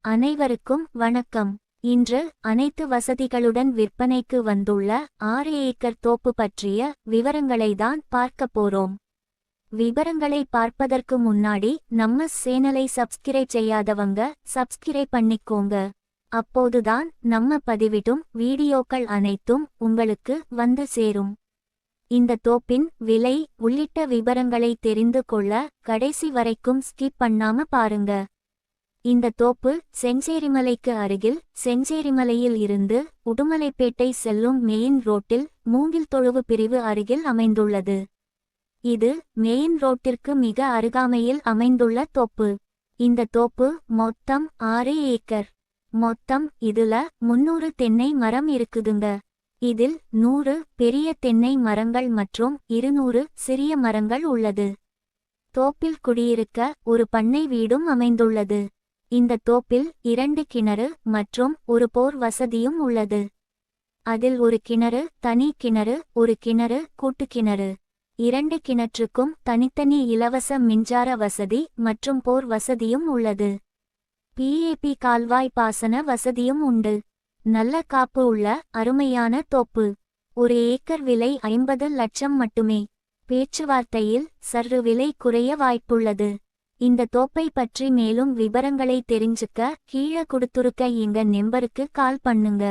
அனைவருக்கும் வணக்கம். இன்று அனைத்து வசதிகளுடன் விற்பனைக்கு வந்துள்ள 6 ஏக்கர் தோப்பு பற்றிய விவரங்களை தான் பார்க்க போறோம். விவரங்களை பார்ப்பதற்கு முன்னாடி நம்ம சேனலை சப்ஸ்கிரைப் செய்யாதவங்க சப்ஸ்கிரைப் பண்ணிக்கோங்க. அப்போதுதான் நம்ம பதிவிடும் வீடியோக்கள் அனைத்தும் உங்களுக்கு வந்து சேரும். இந்த தோப்பின் விலை உள்ளிட்ட விவரங்களை தெரிந்து கொள்ள கடைசி வரைக்கும் ஸ்கிப் பண்ணாம பாருங்க. இந்த தோப்பு செஞ்சேரிமலைக்கு அருகில் செஞ்சேரிமலையில் இருந்து உடுமலைப்பேட்டை செல்லும் மெயின் ரோட்டில் மூங்கில்தொழுவு பிரிவு அருகில் அமைந்துள்ளது. இது மெயின் ரோட்டிற்கு மிக அருகாமையில் அமைந்துள்ள தோப்பு. இந்த தோப்பு மொத்தம் 6 ஏக்கர். மொத்தம் இதுல 300 தென்னை மரம் இருக்குதுங்க. இதில் 100 பெரிய தென்னை மரங்கள் மற்றும் 200 சிறிய மரங்கள் உள்ளது. தோப்பில் குடியிருக்க ஒரு பண்ணை வீடும் அமைந்துள்ளது. இந்த தோப்பில் 2 கிணறு மற்றும் ஒரு போர் வசதியும் உள்ளது. அதில் ஒரு கிணறு தனி கிணறு, ஒரு கிணறு கூட்டு கிணறு. 2 கிணற்றுக்கும் தனித்தனி இலவச மின்சார வசதி மற்றும் போர் வசதியும் உள்ளது. PAP கால்வாய் பாசன வசதியும் உண்டு. நல்ல காப்பு உள்ள அருமையான தோப்பு. ஒரு ஏக்கர் விலை 50 லட்சம் மட்டுமே. பேச்சுவார்த்தையில் சற்று விலை குறைய வாய்ப்புள்ளது. இந்த தோப்பை பற்றி மேலும் விவரங்களை தெரிஞ்சுக்க கீழே கொடுத்துருக்க எங்க நம்பருக்கு கால் பண்ணுங்க.